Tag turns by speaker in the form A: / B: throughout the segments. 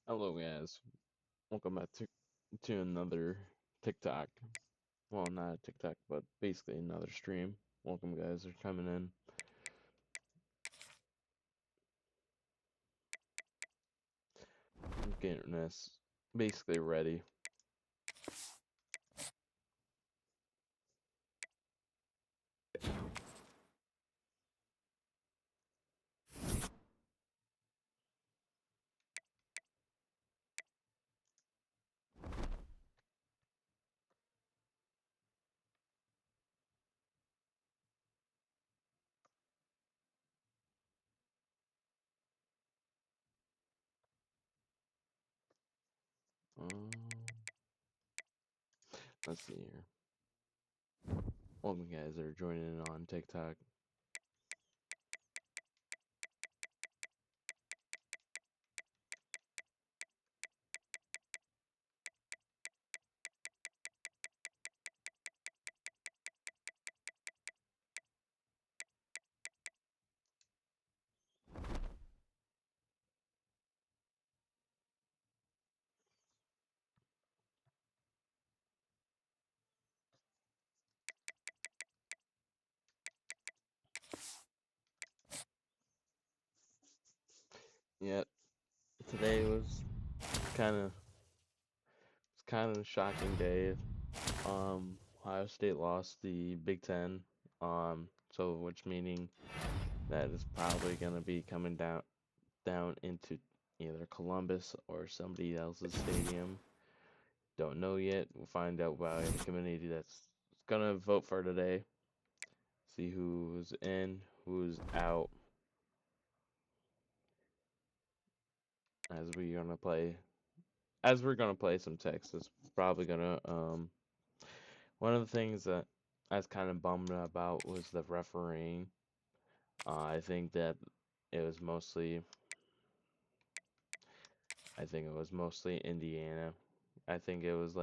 A: Hello guys, welcome back to another TikTok. Well, not a TikTok, but basically another stream. Welcome guys for coming in. I'm getting this basically ready. Um, let's see here. Welcome guys that are joining in on TikTok. Yep, today was kind of a shocking day. Ohio State lost the Big Ten. So which meaning that is probably gonna be coming down into either Columbus or somebody else's stadium. Don't know yet. We'll find out by the community that's gonna vote for today. See who's in, who's out, as we're gonna play. As we're gonna play some Texas, probably gonna One of the things that I was kind of bummed about was the refereeing. I think that it was mostly. I think it was mostly Indiana. I think it was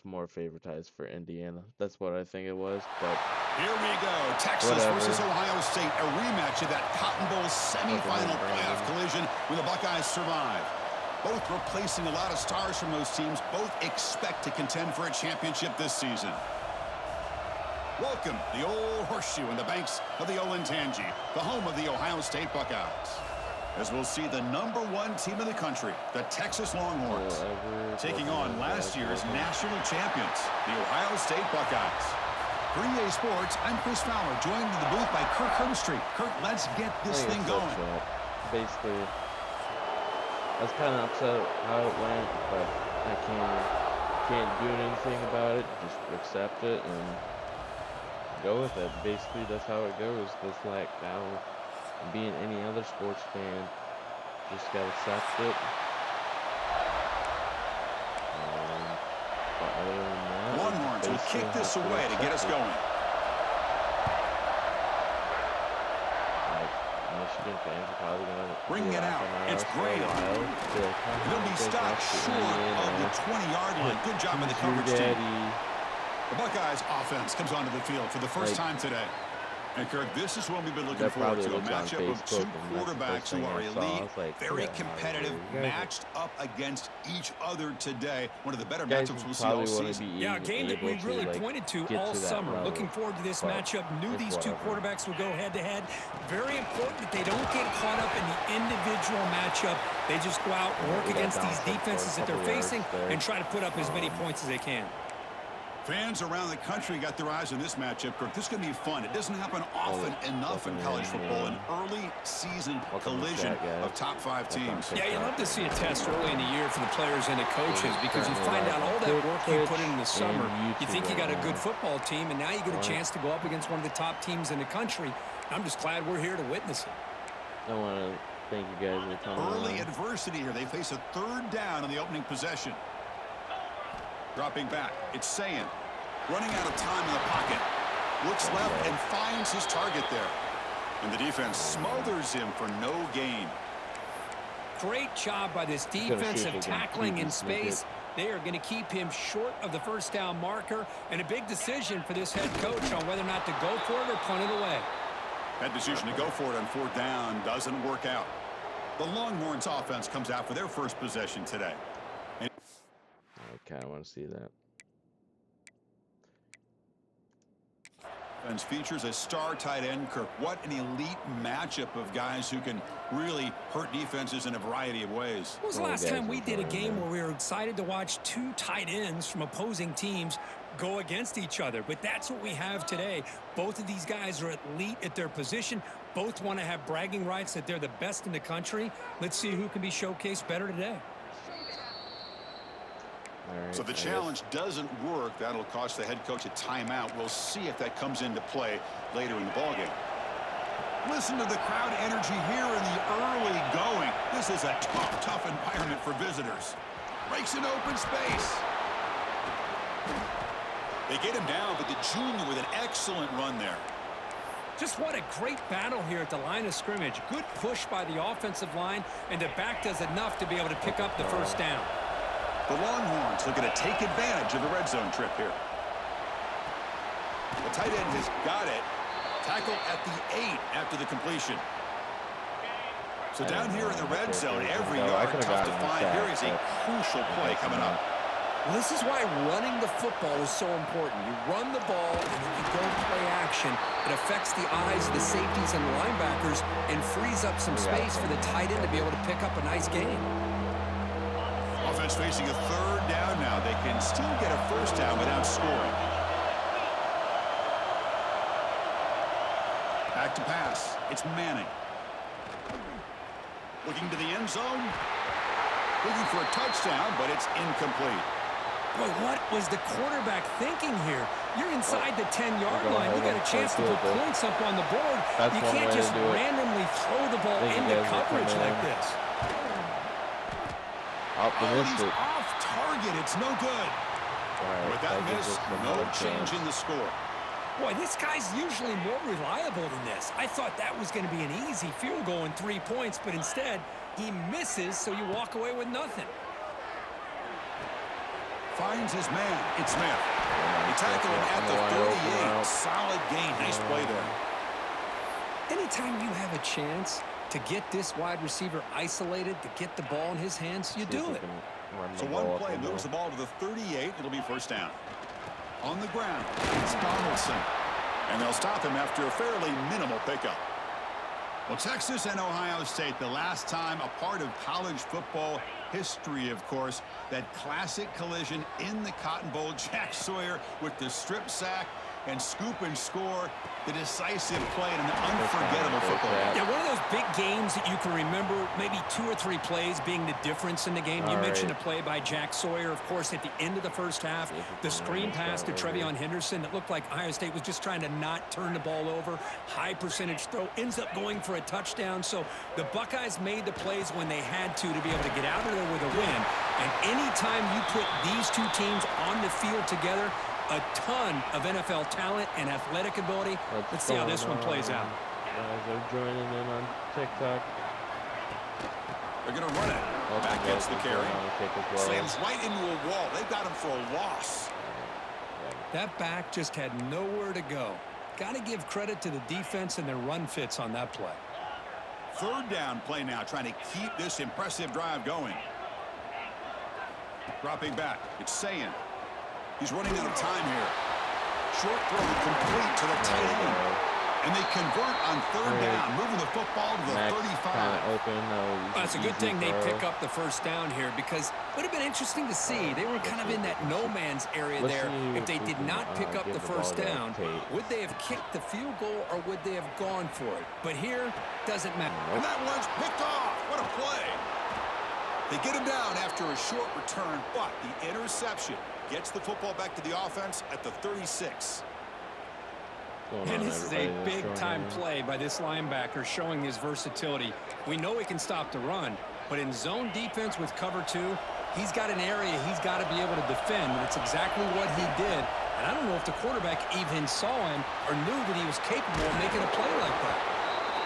A: more favoritized for Indiana. That's what I think it was, but
B: Here we go. Texas
A: whatever.
B: versus Ohio State, a rematch of that Cotton Bowl semifinal playoff collision when the Buckeyes survive. Both replacing a lot of stars from those teams. Both expect to contend for a championship this season. Welcome, the old horseshoe in the banks of the Olentangy, the home of the Ohio State Buckeyes. As we'll see the #1 team in the country, the Texas Longhorns, taking on last year's national champions, the Ohio State Buckeyes. For EA Sports, I'm Chris Fowler, joined in the booth by Kirk Herbstreit. Kirk, let's get this thing going.
A: Basically, I was kind of upset how it went, but I can't do anything about it. Just accept it and go with it. Basically, that's how it goes. Just like how being any other sports fan, just gotta accept it. But other than that,
B: Longhorns will kick this away to get us going.
A: Michigan fans are probably gonna
B: bring it out. It's great. He'll be stopped short of the 20-yard line. Good job by the coverage team. The Buckeyes offense comes onto the field for the first time today. And Kirk, this is what we've been looking forward to, a matchup of two quarterbacks who are elite, very competitive, matched up against each other today. One of the better matchups we'll see all season.
C: Yeah, a game that we really pointed to all summer. Looking forward to this matchup. Knew these two quarterbacks would go head-to-head. Very important that they don't get caught up in the individual matchup. They just go out and work against these defenses that they're facing and try to put up as many points as they can.
B: Fans around the country got their eyes on this matchup, Kirk. This is going to be fun. It doesn't happen often enough in college football, an early season collision of top 5 teams.
C: Yeah, you love to see a test early in the year for the players and the coaches because you find out all that work you put in the summer. You think you got a good football team, and now you get a chance to go up against one of the top teams in the country. I'm just glad we're here to witness it.
A: I want to thank you guys for coming.
B: Early adversity here. They face a 3rd down on the opening possession. Dropping back, it's Sayin. Running out of time in the pocket. Looks left and finds his target there. And the defense smothers him for no gain.
C: Great job by this defensive tackling in space. They are going to keep him short of the first down marker. And a big decision for this head coach on whether or not to go for it or punt it away.
B: That decision to go for it on 4th down doesn't work out. The Longhorns offense comes out for their first possession today.
A: Okay, I want to see that.
B: Offense features a star tight end, Kirk. What an elite matchup of guys who can really hurt defenses in a variety of ways.
C: When was the last time we did a game where we were excited to watch two tight ends from opposing teams go against each other? But that's what we have today. Both of these guys are elite at their position. Both want to have bragging rights that they're the best in the country. Let's see who can be showcased better today.
B: So the challenge doesn't work. That'll cost the head coach a timeout. We'll see if that comes into play later in the ballgame. Listen to the crowd energy here in the early going. This is a tough environment for visitors. Breaks an open space. They get him down, but the junior with an excellent run there.
C: Just what a great battle here at the line of scrimmage. Good push by the offensive line, and the back does enough to be able to pick up the first down.
B: The Longhorns looking to take advantage of the red zone trip here. The tight end has got it. Tackle at the 8 after the completion. So down here in the red zone, every yard tough to find. Here is a crucial play coming up.
C: Well, this is why running the football is so important. You run the ball, and then you go play action. It affects the eyes of the safeties and linebackers and frees up some space for the tight end to be able to pick up a nice gain.
B: Offense facing a third down now. They can still get a first down without scoring. Back to pass. It's Manning. Looking to the end zone. Looking for a touchdown, but it's incomplete.
C: Boy, what was the quarterback thinking here? You're inside the 10-yard line. You got a chance to put points up on the board. You can't just randomly throw the ball into coverage like this.
B: He's off target. It's no good. With that miss, no change in the score.
C: Boy, this guy's usually more reliable than this. I thought that was going to be an easy field goal and 3 points, but instead, he misses, so you walk away with nothing.
B: Finds his man. It's Smith. He tackled him at the 38. Solid gain. Nice play there.
C: Anytime you have a chance to get this wide receiver isolated, to get the ball in his hands, you do it.
B: So one play moves the ball to the 38. It'll be first down. On the ground, it's Donaldson. And they'll stop him after a fairly minimal pickup. Well, Texas and Ohio State, the last time a part of college football history, of course, that classic collision in the Cotton Bowl. Jack Sawyer with the strip sack and scoop and score, the decisive play in an unforgettable football game.
C: Yeah, one of those big games that you can remember, maybe 2 or 3 plays being the difference in the game. You mentioned a play by Jack Sawyer, of course, at the end of the first half. The screen pass to Trevion Henderson that looked like Ohio State was just trying to not turn the ball over. High percentage throw, ends up going for a touchdown. So the Buckeyes made the plays when they had to be able to get out of there with a win. And anytime you put these two teams on the field together, a ton of NFL talent and athletic ability. Let's see how this one plays out.
A: Guys are joining in on TikTok.
B: They're going to run it. Back gets the carry. Slams right into a wall. They've got him for a loss.
C: That back just had nowhere to go. Got to give credit to the defense and their run fits on that play.
B: Third down play now, trying to keep this impressive drive going. Dropping back. It's Sayin. He's running out of time here. Short throw complete to the tight end. And they convert on third down, moving the football to the 35.
C: That's a good thing they pick up the first down here, because it would have been interesting to see. They were kind of in that no man's area there. If they did not pick up the first down, would they have kicked the field goal or would they have gone for it? But here, doesn't matter.
B: And that one's picked off. What a play. They get him down after a short return, but the interception gets the football back to the offense at the 36.
C: And this is a big-time play by this linebacker, showing his versatility. We know he can stop the run, but in zone defense with cover 2, he's got an area he's got to be able to defend, and it's exactly what he did. And I don't know if the quarterback even saw him or knew that he was capable of making a play like that.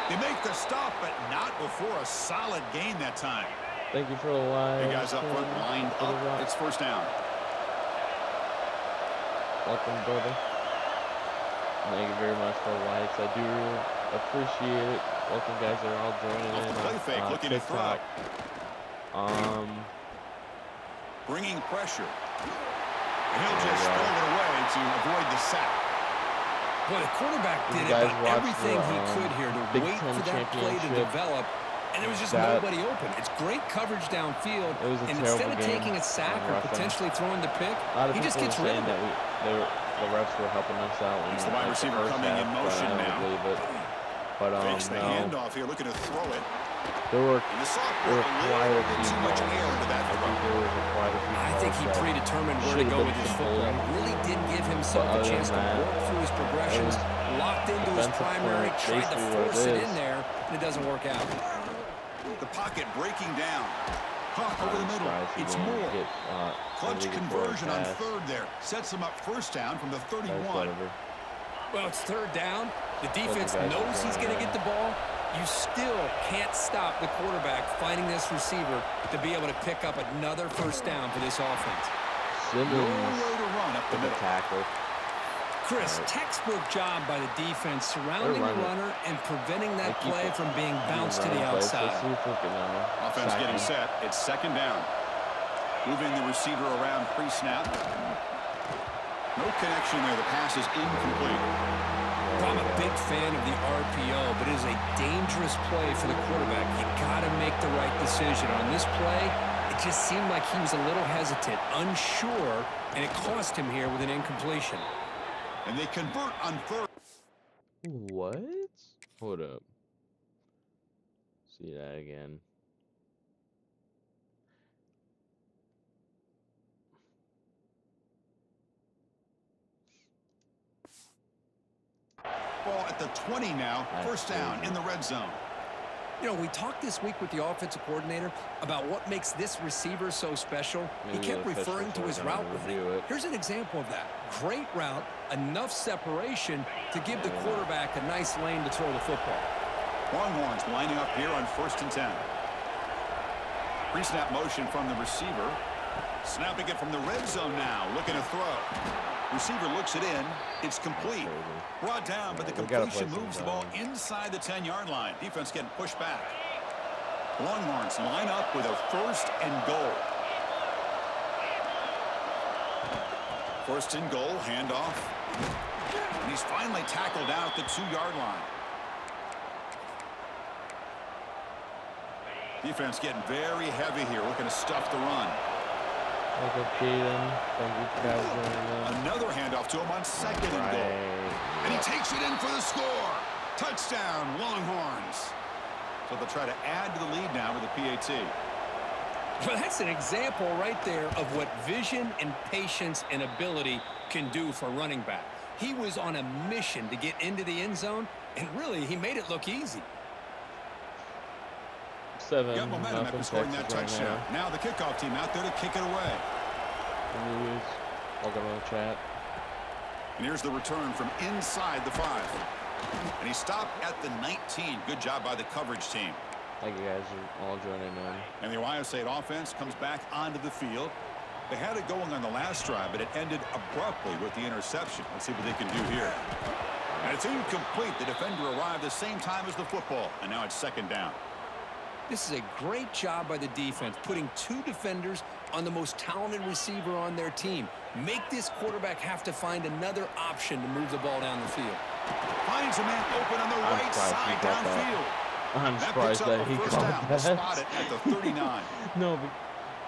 B: They make the stop, but not before a solid gain that time.
A: Thank you for the line.
B: You guys up front, lined up. It's first down.
A: Welcome, brother. Thank you very much for the likes. I do appreciate it. Welcome, guys. They're all joining in on TikTok.
B: Bringing pressure. And he'll just throw it away to avoid the sack.
C: Well, the quarterback did about everything he could here to wait for that play to develop, and there was just nobody open. It's great coverage downfield, and instead of taking a sack or potentially throwing the pick, he just gets rid of it.
A: The refs were helping us out.
B: It's the wide receiver coming in motion now.
A: But
B: fakes the handoff here, looking to throw it.
A: There were quite a few
B: too much air into that throw.
C: I think he predetermined where to go with his football. Really did give himself a chance to work through his progressions, locked into his primary, tried to force it in there, and it doesn't work out.
B: The pocket breaking down. Over the middle. It's more. Clutch conversion on third there. Sets him up first down from the 31.
C: Well, it's third down. The defense knows he's going to get the ball. You still can't stop the quarterback finding this receiver to be able to pick up another first down for this offense.
A: Simmons,
B: no way to run up the middle.
A: Tackle.
C: Chris, textbook job by the defense surrounding the runner and preventing that play from being bounced to the outside.
B: Offense getting set. It's second down. Moving the receiver around pre-snap. No connection there. The pass is incomplete.
C: I'm a big fan of the RPO, but it is a dangerous play for the quarterback. You got to make the right decision. On this play, it just seemed like he was a little hesitant, unsure, and it cost him here with an incompletion.
B: And they convert on third.
A: What? Hold up. See that again.
B: Ball at the 20 now. First down in the red zone.
C: You know, we talked this week with the offensive coordinator about what makes this receiver so special. He kept referring to his route running. Here's an example of that. Great route, enough separation to give the quarterback a nice lane to throw the football.
B: Longhorns lining up here on 1st and 10. Pre-snap motion from the receiver. Snapping it from the red zone now. Looking to throw. Receiver looks it in. It's complete. Brought down, but the completion moves the ball inside the 10-yard line. Defense getting pushed back. Longhorns line up with a 1st and goal. 1st and goal, handoff. And he's finally tackled out at the 2-yard line. Defense getting very heavy here, looking to stuff the run. Another handoff to him on 2nd and goal. And he takes it in for the score. Touchdown, Longhorns. So they'll try to add to the lead now with the PAT.
C: Well, that's an example right there of what vision and patience and ability can do for running back. He was on a mission to get into the end zone, and really, he made it look easy.
B: Got momentum after scoring that touchdown. Now the kickoff team out there to kick it away.
A: Welcome to the chat.
B: And here's the return from inside the 5. And he stopped at the 19. Good job by the coverage team.
A: Thank you guys are all joining in.
B: And the Ohio State offense comes back onto the field. They had it going on the last drive, but it ended abruptly with the interception. Let's see what they can do here. And it's incomplete. The defender arrived the same time as the football. And now it's 2nd down.
C: This is a great job by the defense, putting 2 defenders on the most talented receiver on their team. Make this quarterback have to find another option to move the ball down the field.
B: Finds a man open on the right side downfield.
A: I'm surprised that he caught that.
B: Spotted at the 39.
A: No,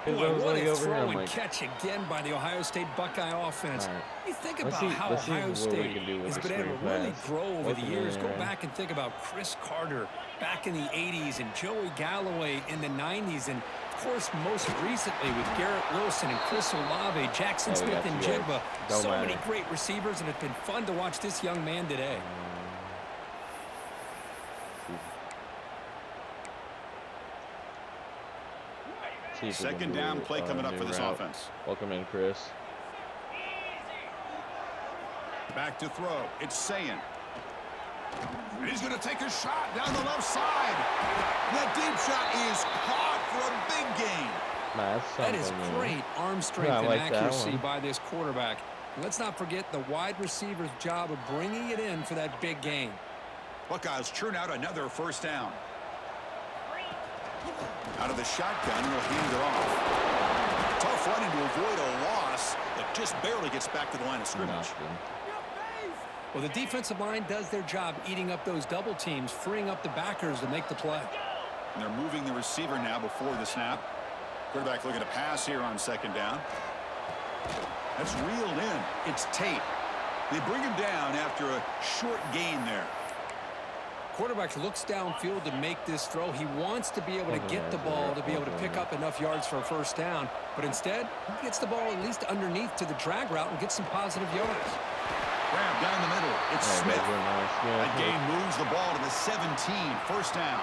C: boy, what a throw and catch again by the Ohio State Buckeye offense.
A: Right.
C: You think about how Ohio State has been able to really grow over the years. Go back and think about Chris Carter back in the 80s and Joey Galloway in the 90s. And, of course, most recently with Garrett Wilson and Chris Olave, Jackson Smith and Jigba. So many great receivers, and it's been fun to watch this young man today.
B: Second down play coming up for this offense.
A: Welcome in, Chris.
B: Back to throw. It's Sayin. He's going to take a shot down the left side. That deep shot is caught for a big gain.
C: That is great arm strength and accuracy by this quarterback. And let's not forget the wide receiver's job of bringing it in for that big gain.
B: Buckeyes churn out another first down. Out of the shotgun, will hand it off. Tough running to avoid a loss that just barely gets back to the line of scrimmage.
C: Well, the defensive line does their job eating up those double teams, freeing up the backers to make the play.
B: And they're moving the receiver now before the snap. Quarterback looking to pass here on second down. That's reeled in. It's Tate. They bring him down after a short gain there.
C: Quarterback looks downfield to make this throw. He wants to be able to get the ball to be able to pick up enough yards for a first down. But instead, he gets the ball at least underneath to the drag route and gets some positive yards.
B: Grab down the middle. It's Smith. That gain moves the ball to the 17. First down.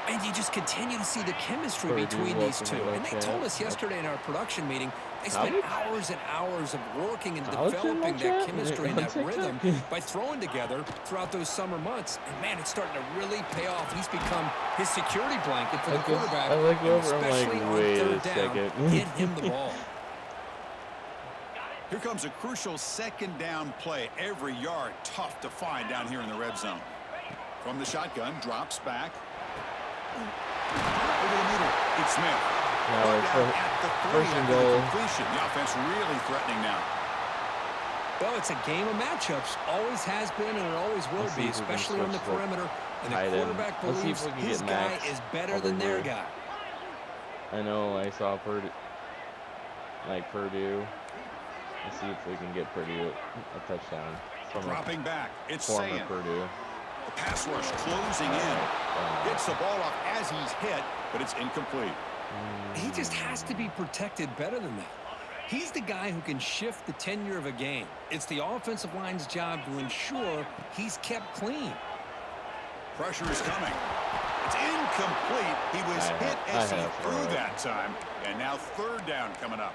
C: And you just continue to see the chemistry between these two. And they told us yesterday in our production meeting, they spent hours and hours of working and developing that chemistry and that rhythm by throwing together throughout those summer months. And, man, it's starting to really pay off. He's become his security blanket for the quarterback. Especially on third down, get him the ball.
B: Here comes a crucial second down play. Every yard tough to find down here in the red zone. From the shotgun, drops back. Over the middle, it's Smith.
A: First and goal.
B: The offense really threatening now.
C: Well, it's a game of matchups. Always has been and it always will be, especially on the perimeter. And the quarterback believes his guy is better than their guy.
A: I know I saw Purdue. Let's see if we can get Purdue a touchdown.
B: Dropping back, it's
A: former Purdue.
B: The pass rush closing in. Gets the ball off as he's hit, but it's incomplete.
C: He just has to be protected better than that. He's the guy who can shift the tenure of a game. It's the offensive line's job to ensure he's kept clean.
B: Pressure is coming. It's incomplete. He was hit as he threw that time. And now third down coming up.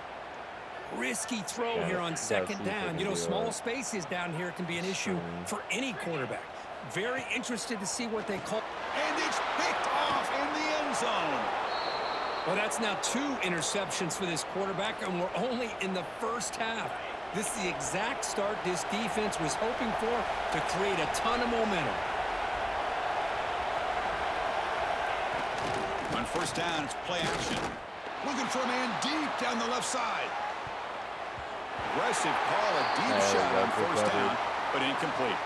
C: Risky throw here on second down. You know, small spaces down here can be an issue for any quarterback. Very interested to see what they call.
B: And it's picked off in the end zone.
C: Well, that's now 2 interceptions for this quarterback, and we're only in the first half. This is the exact start this defense was hoping for to create a ton of momentum.
B: On first down, it's play action. Looking for a man deep down the left side. Aggressive call, a deep shot on first down, but incomplete.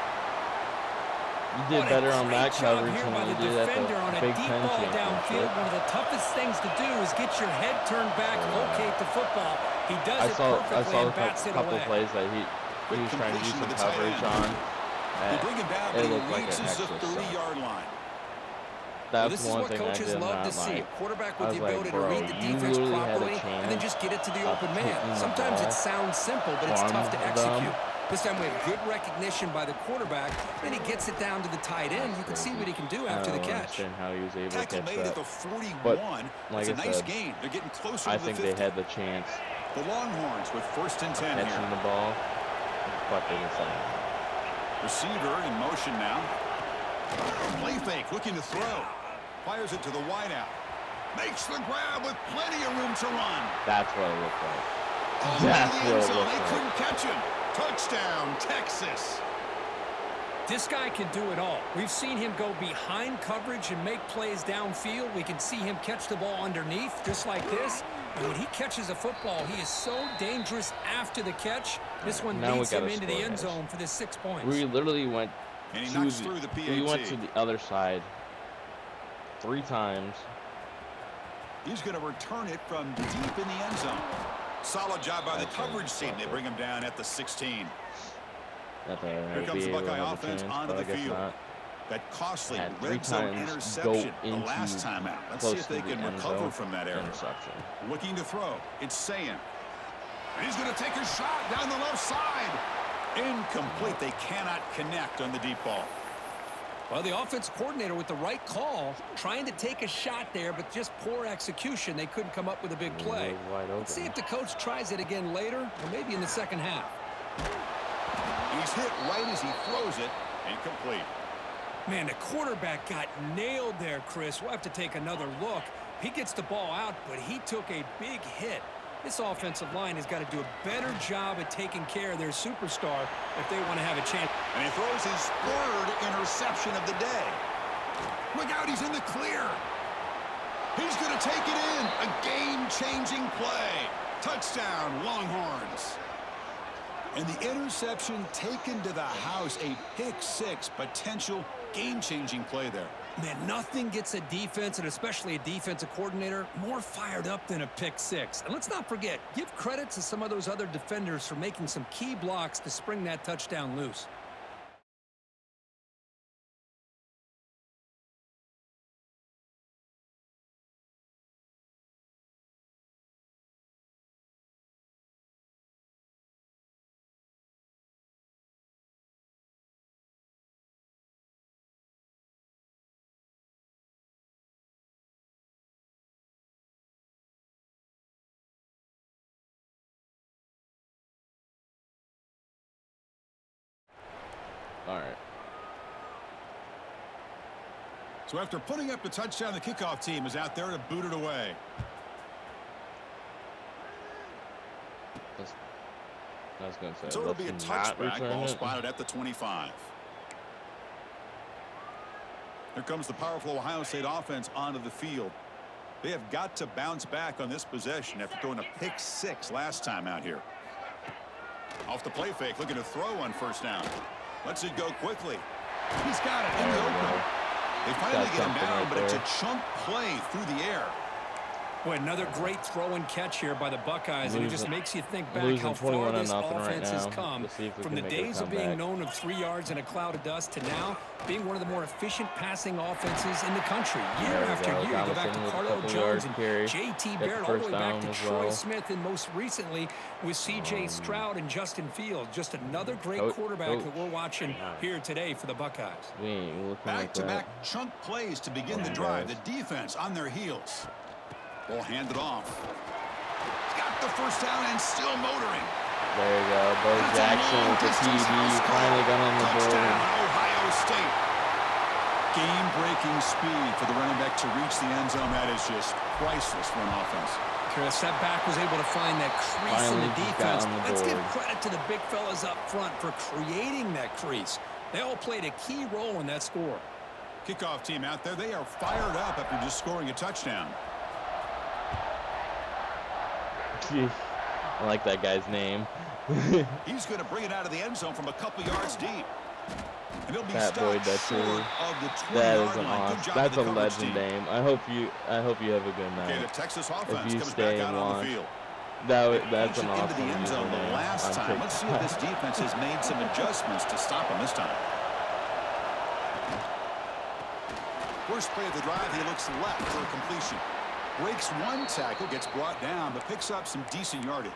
A: You did better on that coverage than you did at the Big Ten championship.
C: One of the toughest things to do is get your head turned back, locate the football. He does it perfectly and bats it away.
A: I saw a couple plays that he was trying to do some coverage on. It looked like an extra step.
B: 30-yard line.
A: That's
C: this is
A: one
C: what
A: thing
C: coaches
A: I did
C: love
A: not
C: to see.
A: like.
C: A quarterback with the
A: Like,
C: ability to
A: bro,
C: read the defense properly and then just get it to the open man. Sometimes it sounds simple, but it's tough to execute. This time we have good recognition by the quarterback. Then he gets it down to the tight end. You can see what he can do after the catch.
A: How he was able to
B: Tackle
A: catch
B: made
A: that.
B: at the 41.
A: But like
B: it's a
A: I
B: nice
A: said,
B: gain. They're getting closer
A: I
B: to the 50.
A: think they had the chance.
B: The Longhorns with first and 10
A: catching
B: here.
A: the ball, but they decided.
B: Receiver in motion now. Play fake, looking to throw. Fires it to the wideout. Makes the grab with plenty of room to run.
A: That's what it looked like.
B: That's what it looked like. They couldn't catch him. Touchdown, Texas.
C: This guy can do it all. We've seen him go behind coverage and make plays downfield. We can see him catch the ball underneath, just like this. And when he catches a football, he is so dangerous after the catch. This one leads him into the end zone for the 6 points.
A: We literally went
B: and he
A: to
B: knocks through the PAT.
A: We went to the other side 3 times.
B: He's going to return it from deep in the end zone. Solid job by the coverage team. They bring him down at the 16. Here comes the Buckeye offense onto the field. That costly red zone interception the last time out. Let's see if they can recover from that error. Looking to throw. It's Sayan. He's going to take a shot down the left side. Incomplete. They cannot connect on the deep ball.
C: Well, the offense coordinator with the right call, trying to take a shot there, but just poor execution. They couldn't come up with a big play. Let's see if the coach tries it again later, or maybe in the second half.
B: He's hit right as he throws it. Incomplete.
C: Man, the quarterback got nailed there, Chris. We'll have to take another look. He gets the ball out, but he took a big hit. This offensive line has got to do a better job at taking care of their superstar if they want to have a chance.
B: And he throws his third interception of the day. Look out, he's in the clear. He's going to take it in. A game-changing play. Touchdown, Longhorns. And the interception taken to the house. A pick-6 potential game-changing play there.
C: Man, nothing gets a defense, and especially a defensive coordinator, more fired up than a pick-6. And let's not forget, give credit to some of those other defenders for making some key blocks to spring that touchdown loose.
A: All right.
B: So after putting up the touchdown, the kickoff team is out there to boot it away.
A: I was going to say,
B: so it'll be a touchback, ball spotted at the 25. Here comes the powerful Ohio State offense onto the field. They have got to bounce back on this possession after throwing a pick-6 last time out here. Off the play fake, looking to throw on first down. Lets it go quickly. He's got it in the open. They finally get him down, but it's a chunk play through the air.
C: Boy, another great throw and catch here by the Buckeyes, and it just makes you think back how far this offense has come from the days of being known of 3 yards in a cloud of dust to now being one of the more efficient passing offenses in the country. Year after year, you go back to Carlo Jones and J.T. Barrett, all the way back to Troy Smith, and most recently with C.J. Stroud and Justin Fields. Just another great quarterback that we're watching here today for the Buckeyes.
B: Back-to-back chunk plays to begin the drive. The defense on their heels. Ball handed off. He's got the first down and still motoring.
A: There you go. Bo Jackson with the TD. Finally got on the board.
B: Touchdown, Ohio State. Game-breaking speed for the running back to reach the end zone. That is just priceless for an offense.
C: Chris, that back was able to find that crease in the defense. Let's give credit to the big fellas up front for creating that crease. They all played a key role in that score.
B: Kickoff team out there. They are fired up after just scoring a touchdown.
A: I like that guy's name.
B: He's going to bring it out of the end zone from a couple yards deep. And he'll be
A: Fat Boy Dutcher. That is an awesome. That's a legend name. I hope you have a good night.
B: Okay, the Texas offense
A: if you
B: comes
A: stay
B: back out on
A: long.
B: the field.
A: That's an awesome
B: into the end zone the last time. Let's see if this defense has made some adjustments to stop him this time. First play of the drive, he looks left for a completion. Breaks one tackle, gets brought down, but picks up some decent yardage.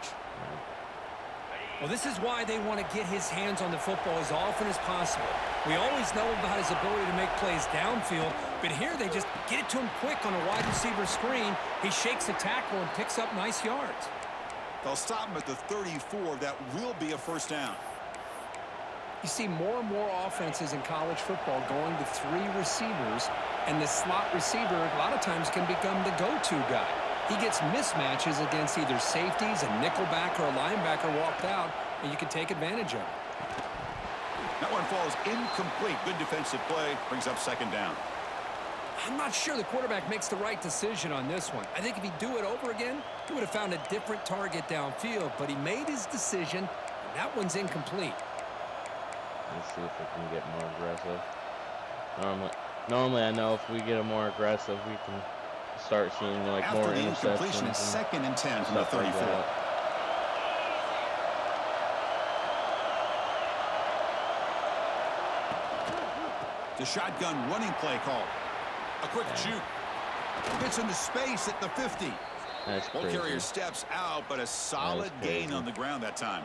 C: Well, this is why they want to get his hands on the football as often as possible. We always know about his ability to make plays downfield, but here they just get it to him quick on a wide receiver screen. He shakes the tackle and picks up nice yards.
B: They'll stop him at the 34. That will be a first down.
C: You see more and more offenses in college football going to 3 receivers, and the slot receiver a lot of times can become the go-to guy. He gets mismatches against either safeties, a nickelback, or a linebacker walked out, and you can take advantage of it.
B: That one falls incomplete. Good defensive play. Brings up second down.
C: I'm not sure the quarterback makes the right decision on this one. I think if he'd do it over again, he would have found a different target downfield, but he made his decision, and that one's incomplete.
A: Let's see if we can get more aggressive. Normally I know if we get more aggressive, we can start seeing like
B: after
A: more
B: the
A: interceptions.
B: Incompletion, it's second and 10 from the 34.
A: Like
B: the shotgun running play call. A quick shoot. Gets into space at the 50. Ball carrier steps out, but a solid gain on the ground that time.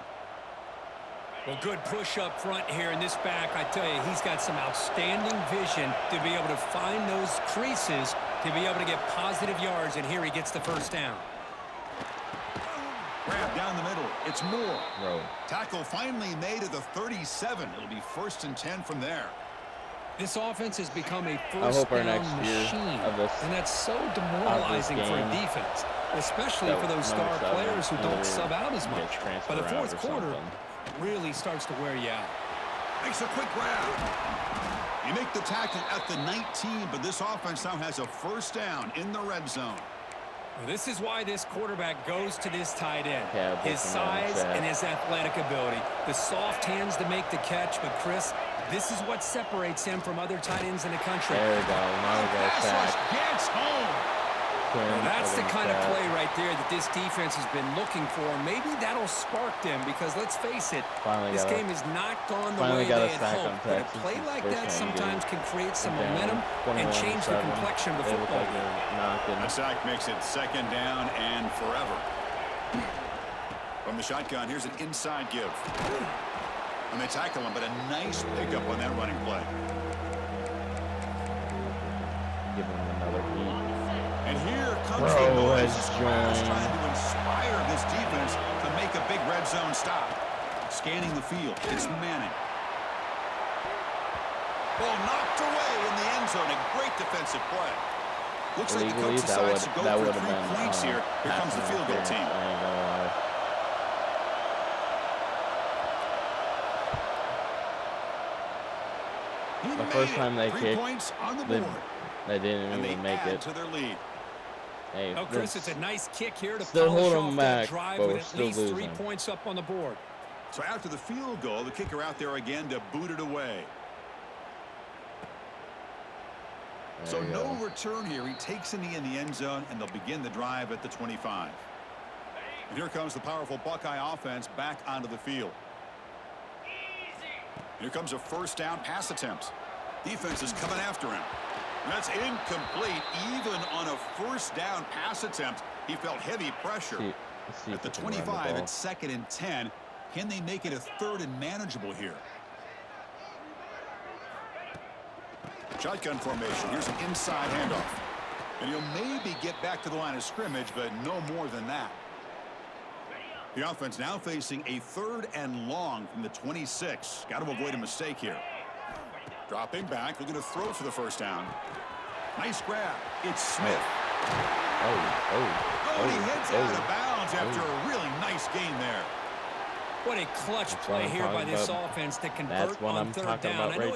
C: Well, good push up front here in this back. I tell you, he's got some outstanding vision to be able to find those creases, to be able to get positive yards, and here he gets the first down.
B: Grab down the middle. It's Moore.
A: Bro.
B: Tackle finally made at the 37. It'll be first and 10 from there.
C: This offense has become a
A: I hope our
C: first-down
A: next year
C: machine,
A: of this
C: and that's so demoralizing for a
A: game,
C: defense, especially for those star
A: number 7
C: players who don't
A: either
C: sub out as much.
A: gets
C: By
A: transferred
C: the
A: out
C: fourth
A: or
C: quarter,
A: something.
C: really starts to wear you out.
B: Makes a quick grab. You make the tackle at the 19, but this offense now has a first down in the red zone.
C: Well, this is why this quarterback goes to this tight end.
A: Yeah,
C: his size and his athletic ability. The soft hands to make the catch, but Chris, this is what separates him from other tight ends in the country.
A: There we go. Now we go sack.
B: Gets home.
C: Well, that's the kind of play right there that this defense has been looking for. Maybe that'll spark them because, let's face it, this game has not gone the way they had hoped. But a play like that sometimes can create some momentum and change the complexion of the football game.
B: A sack makes it second down and forever. From the shotgun, here's an inside give. And they tackle him, but a nice pickup on that running play.
A: Give him another beat.
B: And here comes the noise. Squires trying to inspire this defense to make a big red zone stop. Scanning the field. It's Manning. Ball knocked away in the end zone. A great defensive play. Looks like the coach decides to go for 3 points here. Here comes the field goal team.
A: The first time they kicked, they didn't even make it.
B: To their lead.
A: Hey,
C: oh, Chris, it's a nice kick here to
A: still
C: polish
A: hold
C: off
A: them
C: that
A: back,
C: drive
A: but
C: with
A: we're
C: at
A: still
C: least
A: losing.
C: 3 points up on the board.
B: So after the field goal, the kicker out there again to boot it away. So no return here. He takes a knee in the end zone, and they'll begin the drive at the 25. And here comes the powerful Buckeye offense back onto the field. Here comes a first down pass attempt. Defense is coming after him. That's incomplete. Even on a first down pass attempt, he felt heavy pressure. At the 25, it's 2nd and 10. Can they make it a 3rd and manageable here? Shotgun formation. Here's an inside handoff. And he'll maybe get back to the line of scrimmage, but no more than that. The offense now facing a 3rd and long from the 26. Got to avoid a mistake here. Dropping back, looking to throw for the first down. Nice grab. It's Smith. And he heads out of bounds after a really nice gain there.
C: What a clutch play here by this offense to convert on 3rd down. I know